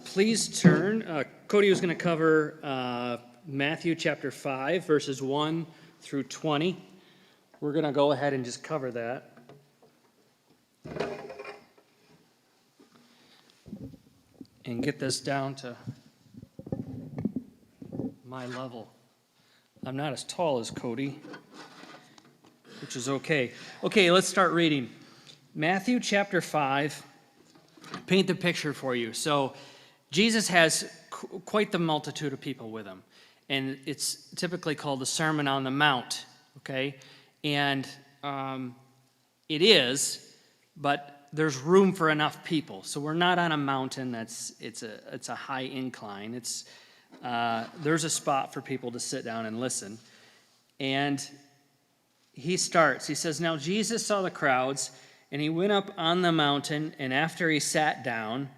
Please turn. Cody was going to cover Matthew chapter 5, verses 1 through 20. We're going to go ahead and just cover that. And get this down to my level. I'm not as tall as Cody, which is okay. Okay, let's start reading. Matthew chapter 5. Paint the picture for you. So Jesus has quite the multitude of people with him, and it's typically called the Sermon on the Mount, okay? And it is, but there's room for enough people. So we're not on a mountain it's a high incline. There's a spot for people to sit down and listen. And he says, "Now Jesus saw the crowds, and he went up on the mountain, and after he sat down,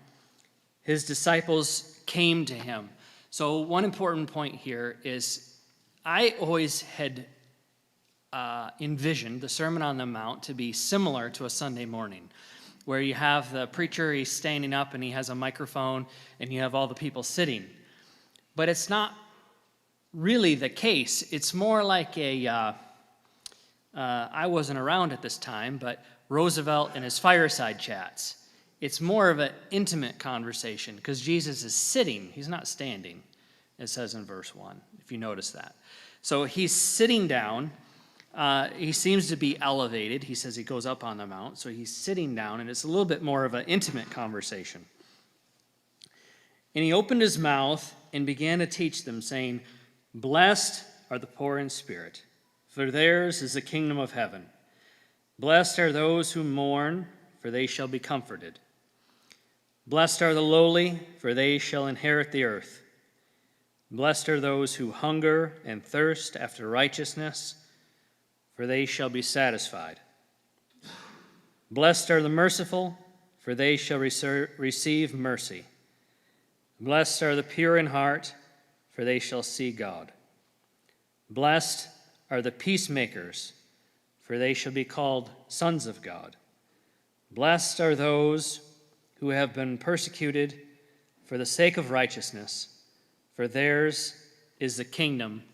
his disciples came to him." So one important point here is I always had envisioned the Sermon on the Mount to be similar to a Sunday morning, where you have the preacher, he's standing up, and he has a microphone, and you have all the people sitting. But it's not really the case. It's more like I wasn't around at this time, but Roosevelt and his fireside chats. It's more of an intimate conversation because Jesus is sitting. He's not standing, it says in verse 1, if you notice that. So he's sitting down. He seems to be elevated. He says he goes up on the mount. So he's sitting down, and it's a little bit more of an intimate conversation. And he opened his mouth and began to teach them, saying, "Blessed are the poor in spirit, for theirs is the kingdom of heaven. Blessed are those who mourn, for they shall be comforted. Blessed are the lowly, for they shall inherit the earth. Blessed are those who hunger and thirst after righteousness, for they shall be satisfied. Blessed are the merciful, for they shall receive mercy. Blessed are the pure in heart, for they shall see God. Blessed are the peacemakers, for they shall be called sons of God. Blessed are those who have been persecuted for the sake of righteousness, for theirs is the kingdom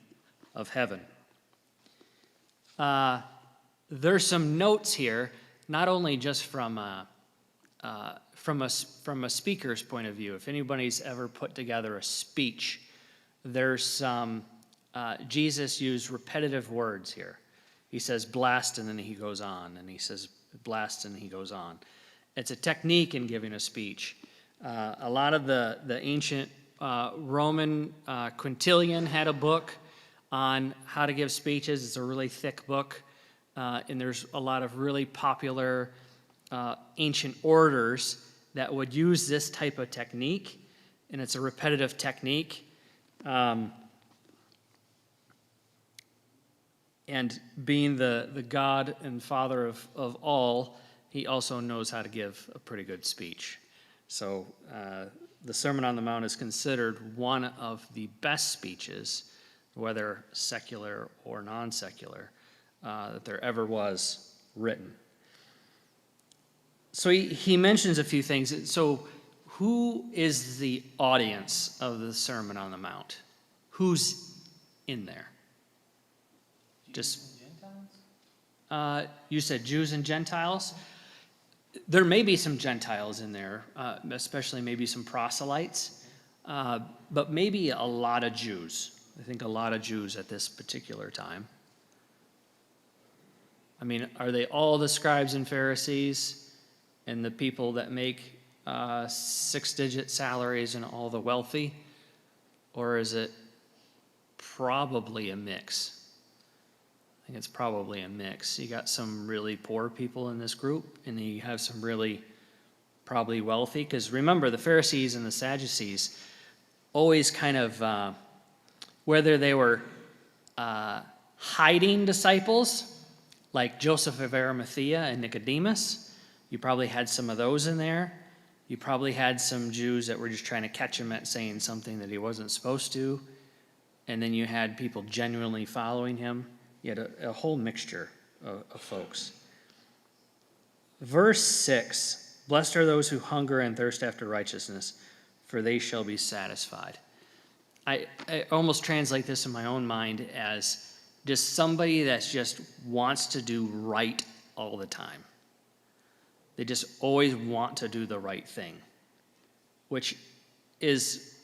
of heaven." There's some notes here, not only just from a speaker's point of view. If anybody's ever put together a speech, there's some, Jesus used repetitive words here. He says blessed, and then he goes on, and he says blessed, and he goes on. It's a technique in giving a speech. A lot of the ancient Roman Quintilian had a book on how to give speeches. It's a really thick book, and there's a lot of really popular ancient orators that would use this type of technique, and it's a repetitive technique. And being the God and Father of all, he also knows how to give a pretty good speech. So the Sermon on the Mount is considered one of the best speeches, whether secular or non-secular, that there ever was written. So he mentions a few things. So who is the audience of the Sermon on the Mount? Who's in there? Just you said Jews and Gentiles. There may be some Gentiles in there, especially maybe some proselytes, but maybe a lot of Jews. I think a lot of Jews at this particular time. I mean, are they all the scribes and Pharisees and the people that make 6-digit salaries and all the wealthy? Or is it probably a mix? I think it's probably a mix. You got some really poor people in this group, and then you have some really probably wealthy. Because remember, the Pharisees and the Sadducees always kind of, whether they were hiding disciples, like Joseph of Arimathea and Nicodemus, you probably had some of those in there. You probably had some Jews that were just trying to catch him at saying something that he wasn't supposed to. And then you had people genuinely following him. You had a whole mixture of folks. Verse 6, "Blessed are those who hunger and thirst after righteousness, for they shall be satisfied. I almost translate this in my own mind as just somebody that just wants to do right all the time. They just always want to do the right thing, which is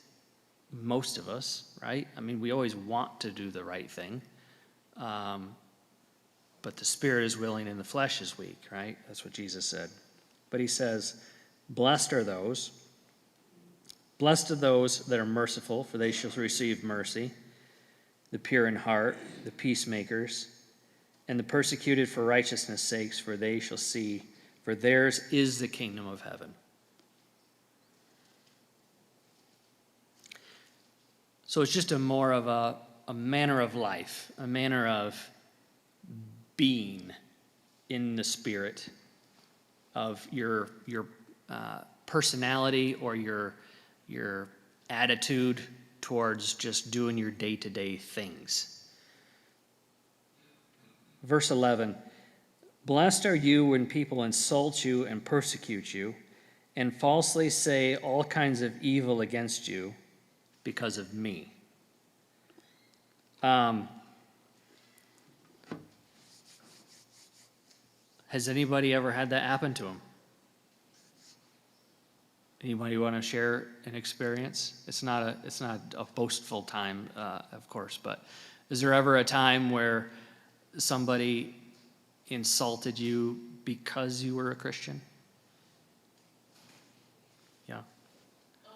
most of us, right? I mean, we always want to do the right thing, but the spirit is willing and the flesh is weak, right? That's what Jesus said. But he says, blessed are those that are merciful, for they shall receive mercy, the pure in heart, the peacemakers, and the persecuted for righteousness' sakes, for they shall see, for theirs is the kingdom of heaven. So it's just a more of a manner of life, a manner of being in the spirit of your personality or your attitude towards just doing your day-to-day things. Verse 11, blessed are you when people insult you and persecute you and falsely say all kinds of evil against you because of me. Has anybody ever had that happen to them? Anybody want to share an experience? It's not a boastful time, of course, but is there ever a time where somebody insulted you because you were a Christian? Yeah. My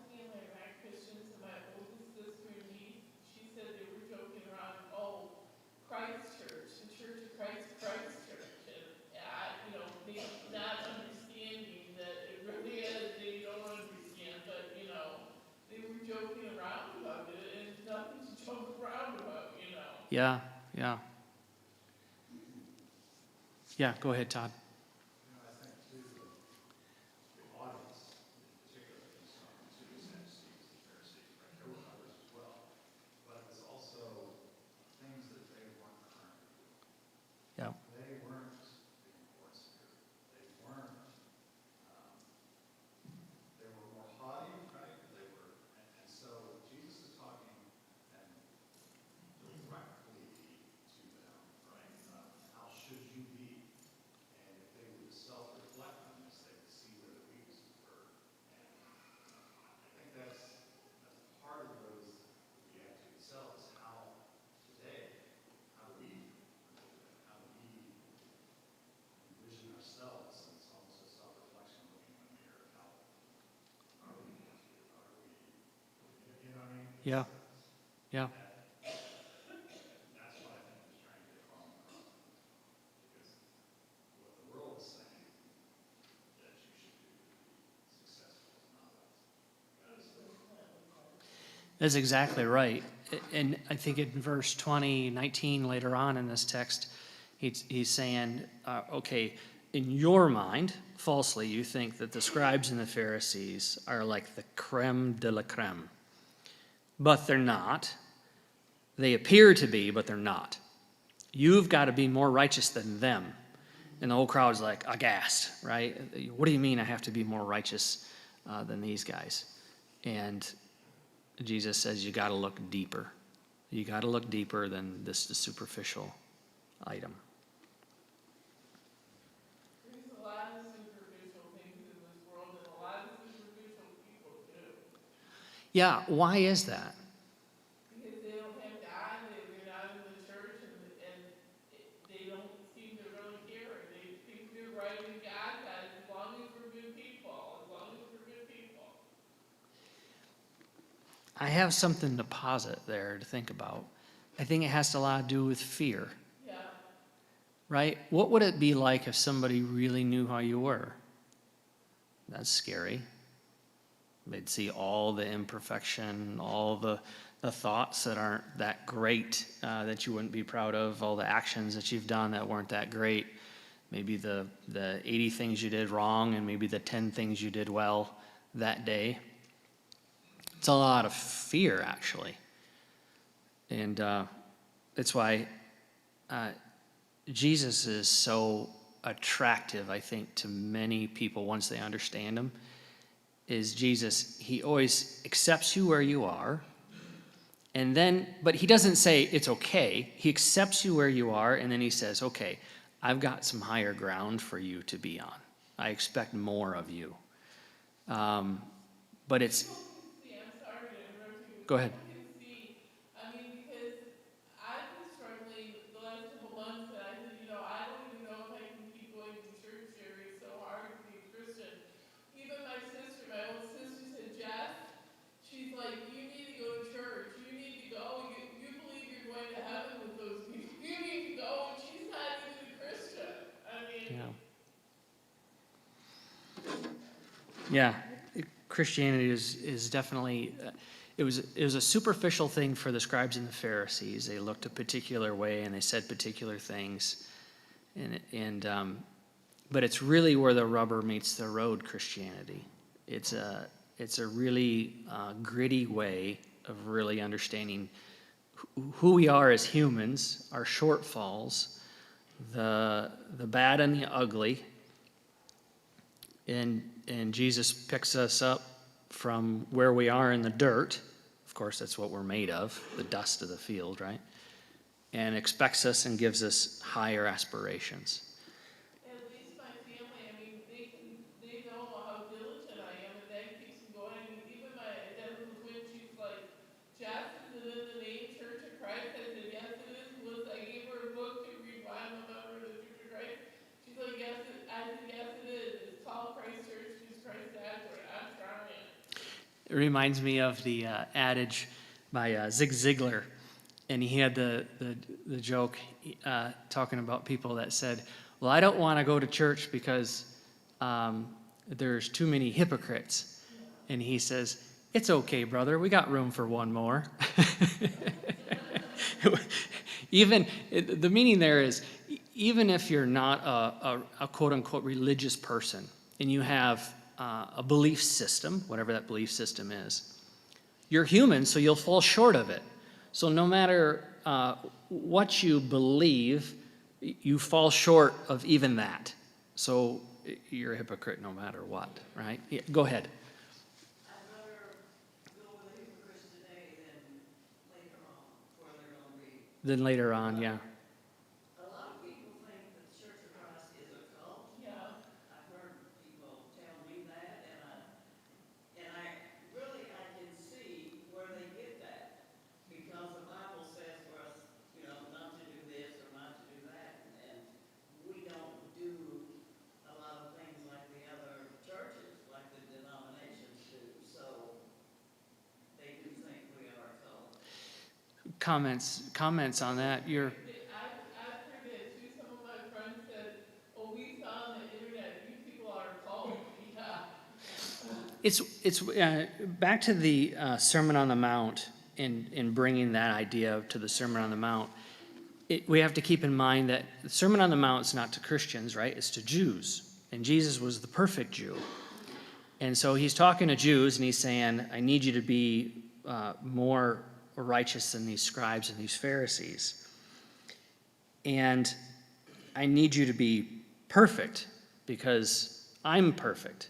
family are not Christians, and my oldest sister and niece, she said they were joking around, oh, Christ Church, the Church of Christ, Christ Church, and they not understanding that it really is, they don't understand, but, they were joking around about it, and it's nothing to joke around about, Yeah, yeah. Yeah, go ahead, Todd. I think too, the audience in particular, he's talking to the Sadducees, the Pharisees, right? There were others as well, but it was also things that they weren't currently doing. Yeah. They weren't being more severe. They weren't. They were more haughty, right? They were, and so Jesus is talking and directly to them, right? How should you be? And if they would self-reflect on this, they would see where the weaknesses were. And I think that's part of those, the attitude itself is how today, how do we envision ourselves, and it's almost a self-reflection looking in the mirror. How are we going to do? Are we, you know what I mean? Yeah. Yeah. That's what I think he's trying to get across. Because what the world is saying that you should do to be successful is not what That's exactly right. And I think in verse 19 later on in this text, he's saying, okay, in your mind, falsely, you think that the scribes and the Pharisees are like the creme de la creme. But they're not. They appear to be, but they're not. You've got to be more righteous than them. And the whole crowd's like aghast, right? What do you mean I have to be more righteous than these guys? And Jesus says you got to look deeper. You got to look deeper than the superficial item. There's a lot of superficial things in this world, and a lot of superficial people too. Yeah, why is that? Because they don't have God, they're not in the church, and they don't seem to really care. They think they're right in God, as long as we're good people, as long as we're good people. I have something to posit there to think about. I think it has a lot to do with fear, Yeah. right? What would it be like if somebody really knew how you were? That's scary. They'd see all the imperfection, all the thoughts that aren't that great, that you wouldn't be proud of, all the actions that you've done that weren't that great, maybe the 80 things you did wrong and maybe the 10 things you did well that day. It's a lot of fear, actually. And that's why Jesus is so attractive, I think, to many people once they understand him. is Jesus. He always accepts you where you are. And then, but he doesn't say it's okay. He accepts you where you are, and then he says, okay, I've got some higher ground for you to be on. I expect more of you. But it's... See, I'm sorry to interrupt you. Go ahead. I can see, I mean, because I've been struggling the last couple months, and I said, I don't even know if I can keep going to church, Jerry. It's so hard to be a Christian. Even my sister, my old sister said, Jess, she's like, you need to go to church. You need to go. You believe you're going to heaven with those people. You need to go. And she's not even a Christian. I mean, Yeah, Christianity is definitely, it was a superficial thing for the scribes and the Pharisees. They looked a particular way and they said particular things, but it's really where the rubber meets the road. Christianity, it's a really gritty way of really understanding who we are as humans, our shortfalls, the bad and the ugly. And Jesus picks us up from where we are in the dirt. Of course, that's what we're made of, the dust of the field, right? And expects us and gives us higher aspirations. at least my family, I mean, they know how diligent I am, and that keeps me going. I mean, even my identical twin, she's like, Jess, is it in the name Church of Christ? I said, yes, it is. I gave her a book to read, why I'm a member of the Church of Christ. She's like, yes, I said, yes, it is. It's called Christ Church, Jesus Christ Nazareth. I'm trying. It reminds me of the adage by Zig Ziglar, and he had the joke talking about people that said, well, I don't want to go to church because there's too many hypocrites. And he says, it's okay, brother, we got room for one more. Even, the meaning there is, even if you're not a quote-unquote religious person, and you have a belief system, whatever that belief system is, you're human, so you'll fall short of it. So no matter what you believe, you fall short of even that. So you're a hypocrite no matter what, right? Yeah, go ahead. I'd rather go with the hypocrites today than later on, where they're going to be. Then later on, yeah. A lot of people think that the Church of Christ is a cult. Yeah. I've heard people tell me that, and I can see where they get that, because the Bible says for us, not to do this or not to do that, and we don't do a lot of things like the other churches, like the denominations do, so they do think we are a cult. Comments on that? I've heard that too. Some of my friends said, oh, we saw on the internet, you people are called. Yeah. It's back to the Sermon on the Mount and bringing that idea to the Sermon on the Mount. We have to keep in mind that the Sermon on the Mount is not to Christians, right? It's to Jews. And Jesus was the perfect Jew. And so he's talking to Jews and he's saying, I need you to be more righteous than these scribes and these Pharisees. And I need you to be perfect because I'm perfect.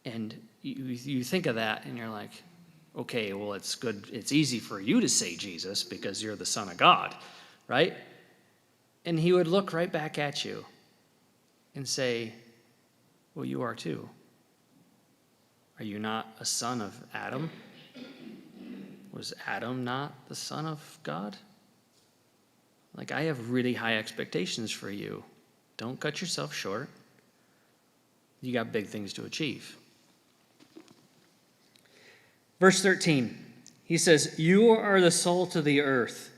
And you think of that and you're like, okay, well, it's good. It's easy for you to say Jesus because you're the Son of God, right? And he would look right back at you and say, well, you are too. Are you not a son of Adam? Was Adam not the son of God? Like, I have really high expectations for you. Don't cut yourself short. You got big things to achieve. Verse 13, he says, you are the salt of the earth,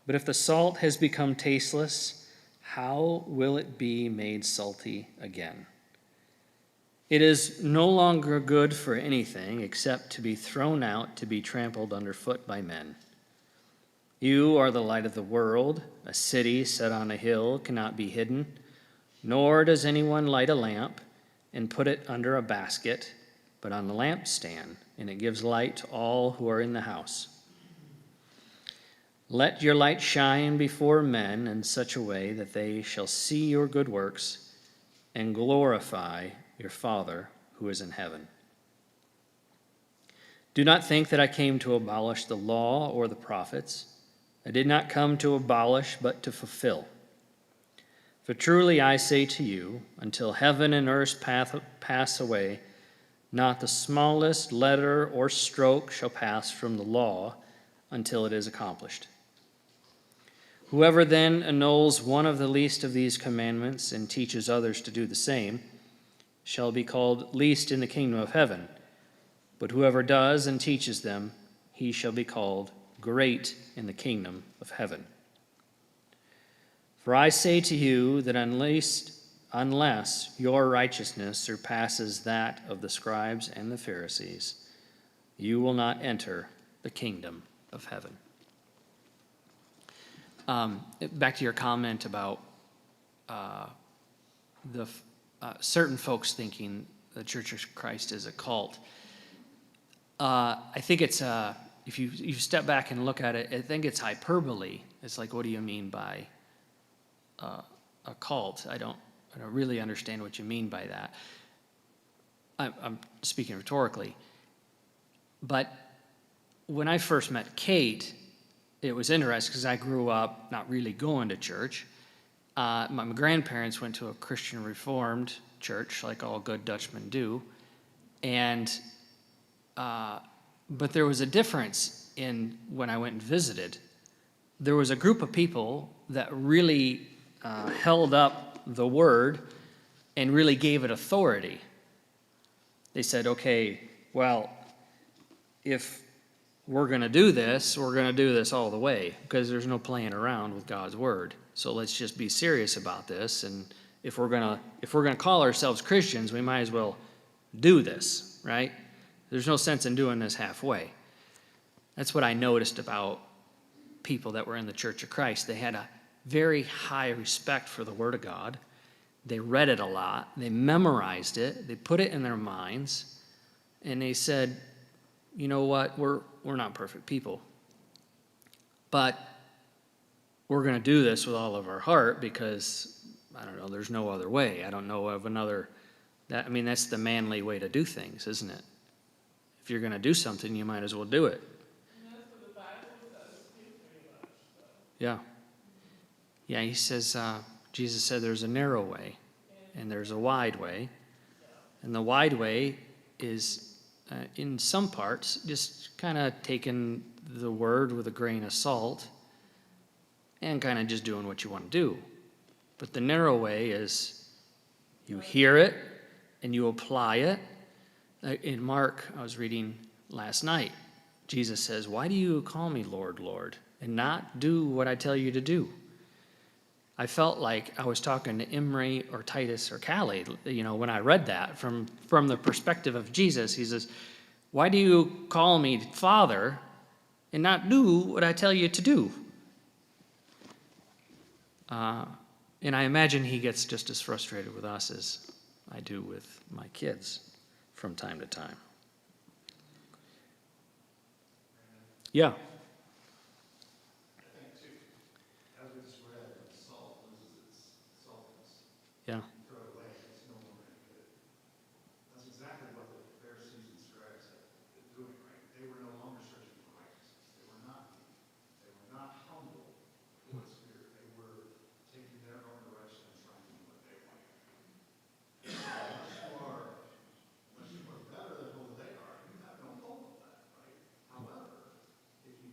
but if the salt has become tasteless, how will it be made salty again? It is no longer good for anything except to be thrown out to be trampled underfoot by men. You are the light of the world. A city set on a hill cannot be hidden, nor does anyone light a lamp and put it under a basket, but on the lampstand, and it gives light to all who are in the house. Let your light shine before men in such a way that they shall see your good works and glorify your Father who is in heaven. Do not think that I came to abolish the law or the prophets. I did not come to abolish, but to fulfill. For truly I say to you, until heaven and earth pass away, not the smallest letter or stroke shall pass from the law until it is accomplished. Whoever then annuls one of the least of these commandments and teaches others to do the same shall be called least in the kingdom of heaven. But whoever does and teaches them, he shall be called great in the kingdom of heaven. For I say to you that unless your righteousness surpasses that of the scribes and the Pharisees, you will not enter the kingdom of heaven. Back to your comment about certain folks thinking the Church of Christ is a cult. I think it's, if you step back and look at it, I think it's hyperbole. It's like, what do you mean by a cult? I don't really understand what you mean by that. I'm speaking rhetorically. But when I first met Kate, it was interesting because I grew up not really going to church. My grandparents went to a Christian Reformed church, like all good Dutchmen do. But there was a difference in when I went and visited. There was a group of people that really held up the word and really gave it authority. They said, okay, well, if we're going to do this, we're going to do this all the way because there's no playing around with God's word. So let's just be serious about this. And if we're going to call ourselves Christians, we might as well do this, right? There's no sense in doing this halfway. That's what I noticed about people that were in the Church of Christ. They had a very high respect for the Word of God. They read it a lot. They memorized it. They put it in their minds. And they said, you know what, we're not perfect people. But we're going to do this with all of our heart because, I don't know, there's no other way. I don't know of another. That's the manly way to do things, isn't it? If you're going to do something, you might as well do it. And that's what the Bible says too, pretty much. So. Yeah. Yeah, he says, Jesus said there's a narrow way and there's a wide way. And the wide way is, in some parts, just kind of taking the word with a grain of salt and kind of just doing what you want to do. But the narrow way is you hear it and you apply it. In Mark, I was reading last night, Jesus says, why do you call me Lord, Lord, and not do what I tell you to do? I felt like I was talking to Imre or Titus or Callie, when I read that from the perspective of Jesus. He says, why do you call me Father and not do what I tell you to do? And I imagine he gets just as frustrated with us as I do with my kids from time to time. Yeah. I think too, as we just read, salt loses its saltiness. Yeah. Throw it away, it's no longer any good. That's exactly what the Pharisees and scribes had been doing, right? They were no longer searching for righteousness. They were not humble in spirit. They were taking their own direction and trying to do what they wanted. Unless you are better than who they are, you have no hope of that, right? However, if you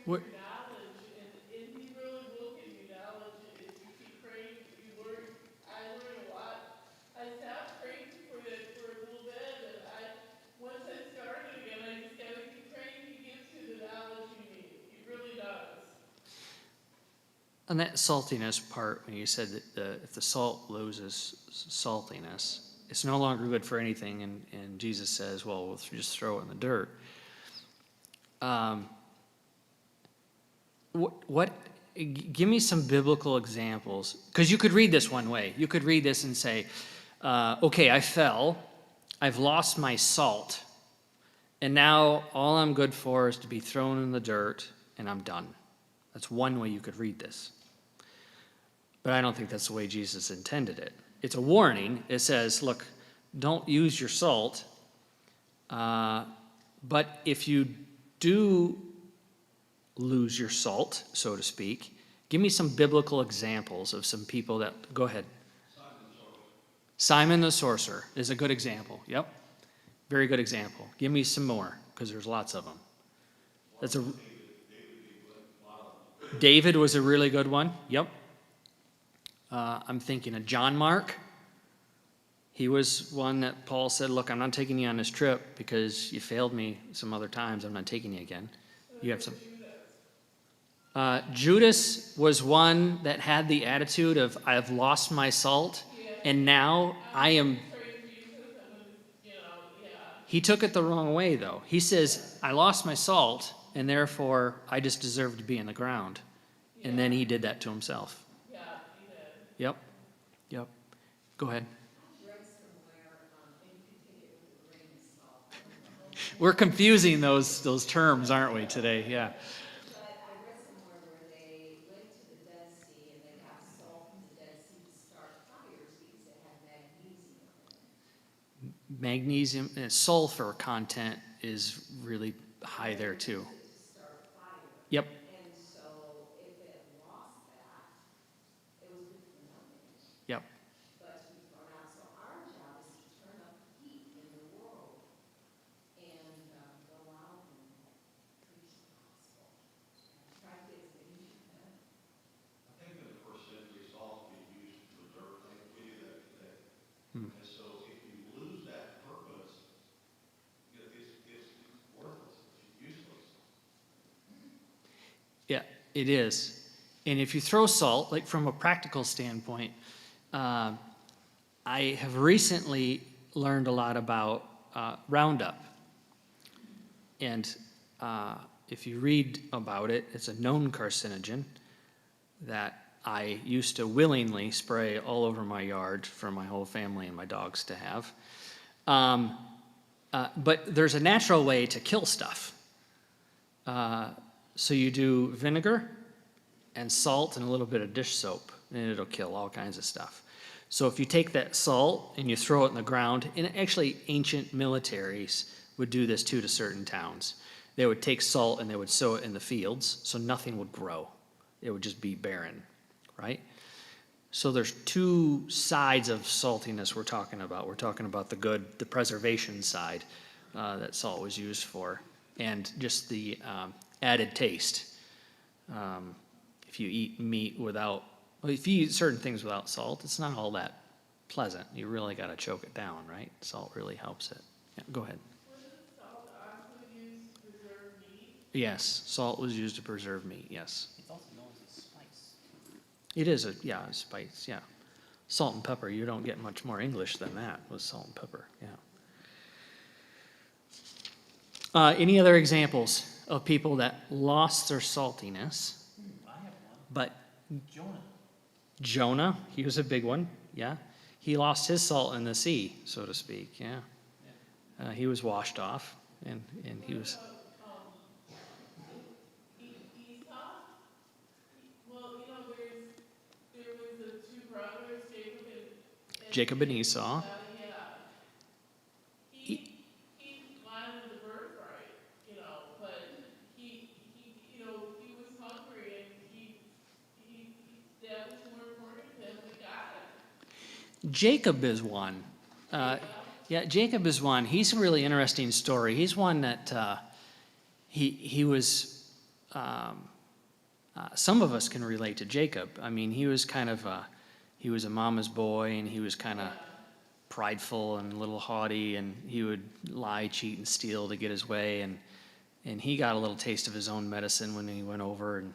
What- your knowledge, and he really will give you knowledge if you keep praying. You learn. I learned a lot. I stopped praying for it for a little bit, and once I started again, I just gotta keep praying. He gives you the knowledge you need. He really does. On that saltiness part, when you said that if the salt loses saltiness, it's no longer good for anything, and Jesus says, well, we'll just throw it in the dirt. Give me some biblical examples, because you could read this one way. You could read this and say, okay, I fell, I've lost my salt, and now all I'm good for is to be thrown in the dirt, and I'm done. That's one way you could read this. But I don't think that's the way Jesus intended it. It's a warning. It says, look, don't use your salt, but if you do lose your salt, so to speak, give me some biblical examples of some people that, go ahead. Simon the sorcerer is a good example. Yep. Very good example. Give me some more, because there's lots of them. David was a really good one. Yep. I'm thinking of John Mark. He was one that Paul said, look, I'm not taking you on this trip because you failed me some other times. I'm not taking you again. You have some. Judas was one that had the attitude of, I've lost my salt, and now I am. He took it the wrong way, though. He says, I lost my salt, and therefore I just deserve to be in the ground. And then he did that to himself. Yeah, he did. Yep. Yep. Go ahead. We're confusing those terms, aren't we, today? Yeah. But I read somewhere where they went to the Dead Sea and they got salt from the Dead Sea to start fires because it had magnesium in it. Magnesium and sulfur content is really high there too. To start fire. Yep. And so if it lost that, it was good for nothing, Yep. but to be thrown out. So our job is to turn up the heat in the world and go out and preach the gospel. And try to get as many as you can. I think in the first century, salt could be used to preserve things. We do that today. And so if you lose that purpose, it's worthless, it's useless. Yeah, it is. And if you throw salt, like from a practical standpoint, I have recently learned a lot about Roundup. And if you read about it, it's a known carcinogen that I used to willingly spray all over my yard for my whole family and my dogs to have. But there's a natural way to kill stuff. So you do vinegar and salt and a little bit of dish soap, and it'll kill all kinds of stuff. So if you take that salt and you throw it in the ground, and actually ancient militaries would do this too to certain towns. They would take salt and they would sow it in the fields, so nothing would grow. It would just be barren, right? So there's two sides of saltiness we're talking about. We're talking about the good, the preservation side that salt was used for, and just the added taste. If you eat meat without, well, if you eat certain things without salt, it's not all that pleasant. You really got to choke it down, right? Salt really helps it. Yeah, go ahead. Was salt also used to preserve meat? Yes, salt was used to preserve meat, yes. It's also known as a spice. It is a spice, yeah. Salt and pepper, you don't get much more English than that with salt and pepper, yeah. Any other examples of people that lost their saltiness? I have one. But Jonah. Jonah, he was a big one, yeah. He lost his salt in the sea, so to speak, yeah. He was washed off, and he was. Esau? Well, you know, there was the two brothers, Jacob and Esau. yeah. He wanted the birthright, you know, but he was hungry and that was more important to him than God. Jacob is one. Yeah, Jacob is one. He's a really interesting story. He's one that he was some of us can relate to Jacob. I mean, he was he was a mama's boy, and he was kind of prideful and a little haughty, and he would lie, cheat, and steal to get his way, and he got a little taste of his own medicine when he went over and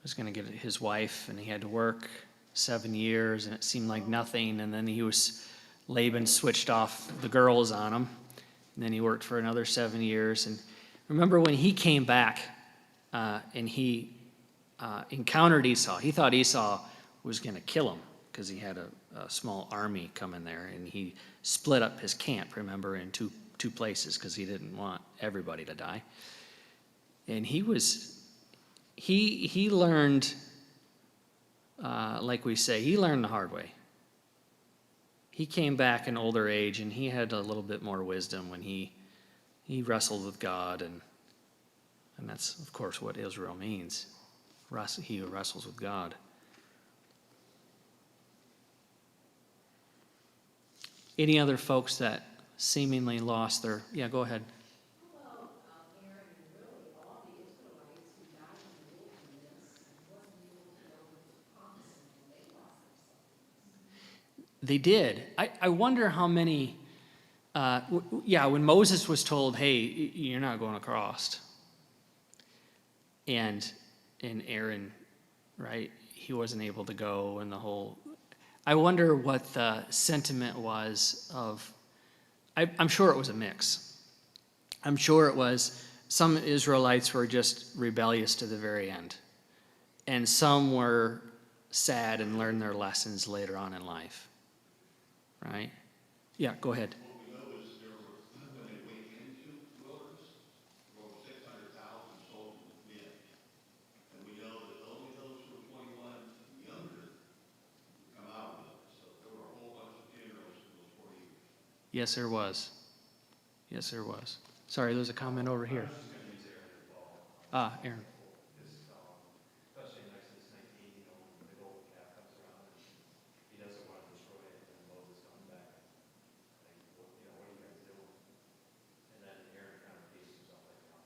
was going to get his wife, and he had to work 7 years, and it seemed like nothing, and then Laban switched off the girls on him, and then he worked for another 7 years, and remember when he came back and he encountered Esau, he thought Esau was going to kill him because he had a small army coming there, and he split up his camp, remember, in two places because he didn't want everybody to die. And he learned, like we say, he learned the hard way. He came back in older age, and he had a little bit more wisdom when he wrestled with God, and that's, of course, what Israel means. He who wrestles with God. Any other folks that seemingly lost their... Yeah, go ahead. Well, Aaron and really all the Israelites who died in the wilderness and wasn't able to go into the promised land, they lost their souls. They did. I wonder how many... when Moses was told, hey, you're not going across, and Aaron, right, he wasn't able to go, and the whole... I wonder what the sentiment was of... I'm sure it was a mix. I'm sure it was some Israelites were just rebellious to the very end, and some were sad and learned their lessons later on in life, right? Yeah, go ahead. What we know is there were, when they went into the wilderness, there were over 600,000 souls with men. And we know that only those who were 21 and younger come out of the wilderness. So there were a whole bunch of funerals in those 40 years. Yes, there was. Yes, there was. Sorry, there's a comment over here. Aaron. Especially in Exodus 19, when the golden calf comes around and he doesn't want to destroy it, and then Moses comes back. Like, what are you guys doing? And then Aaron kind of repeats himself like,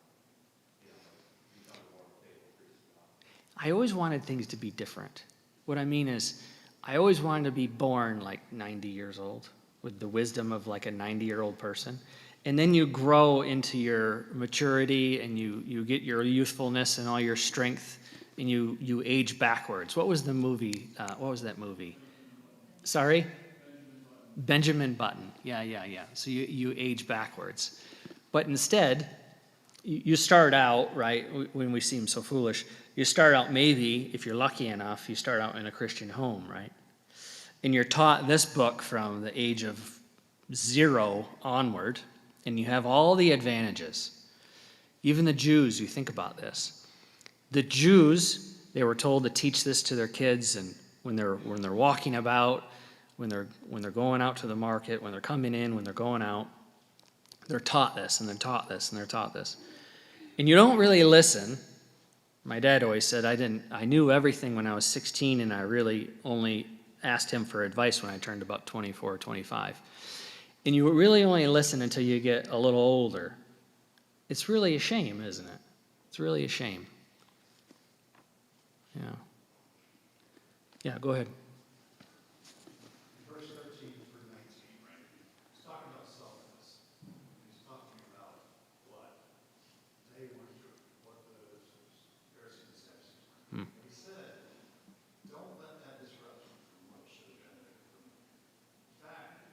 become more of a faithful priest of God. I always wanted things to be different. What I mean is, I always wanted to be born like 90 years old with the wisdom of like a 90-year-old person. And then you grow into your maturity, and you get your youthfulness and all your strength, and you age backwards. What was the movie? What was that movie? Sorry? Benjamin Button. Yeah. So you age backwards. But instead, you start out, right, when we seem so foolish, you start out maybe, if you're lucky enough, you start out in a Christian home, right? And you're taught this book from the age of 0 onward, and you have all the advantages. Even the Jews, you think about this. The Jews, they were told to teach this to their kids, and when they're walking about, when they're going out to the market, when they're coming in, when they're going out, they're taught this, and they're taught this, and they're taught this. And you don't really listen. My dad always said I knew everything when I was 16, and I really only asked him for advice when I turned about 24 or 25. And you really only listen until you get a little older. It's really a shame, isn't it? It's really a shame. Yeah. Yeah, go ahead. Verse 13 through 19, right? He's talking about selflessness. He's talking about what they went through, what the Pharisees and Sadducees went through. He said, don't let that disrupt you from what should have been there for me. In fact,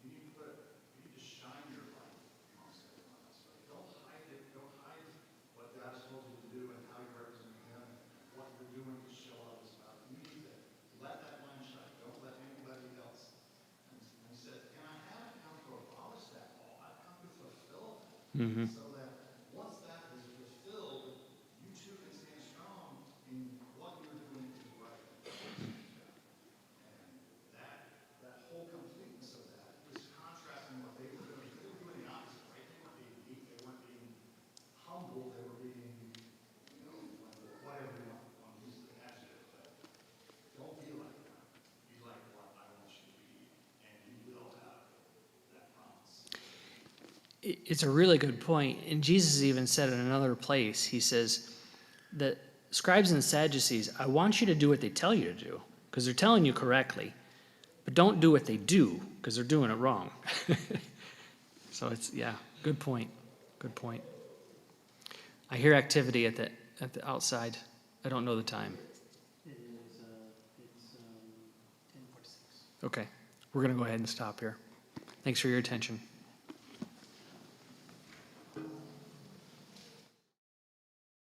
you need to shine your light amongst everyone else. Right? Don't hide it. Don't hide what God has told you to do and how you're representing Him and what you're doing to show others about Him. You need to let that line shine. Don't let anybody else. And he said, and I haven't come to abolish that law. I've come to fulfill it. So that once that is fulfilled, you too can stand strong in what you're doing is right. And that whole completeness of that is contrasting what they were doing. They were doing the opposite, right? They weren't being meek. They weren't being humble. They were being, whatever you want to use the adjective. But don't be like them. Be like what I want you to be, and you will have that promise. It's a really good point. And Jesus even said in another place, he says, the scribes and Sadducees, I want you to do what they tell you to do, because they're telling you correctly, but don't do what they do, because they're doing it wrong. So it's, yeah, good point. Good point. I hear activity at the outside. I don't know the time. It is, it's 10:46. Okay, we're going to go ahead and stop here. Thanks for your attention.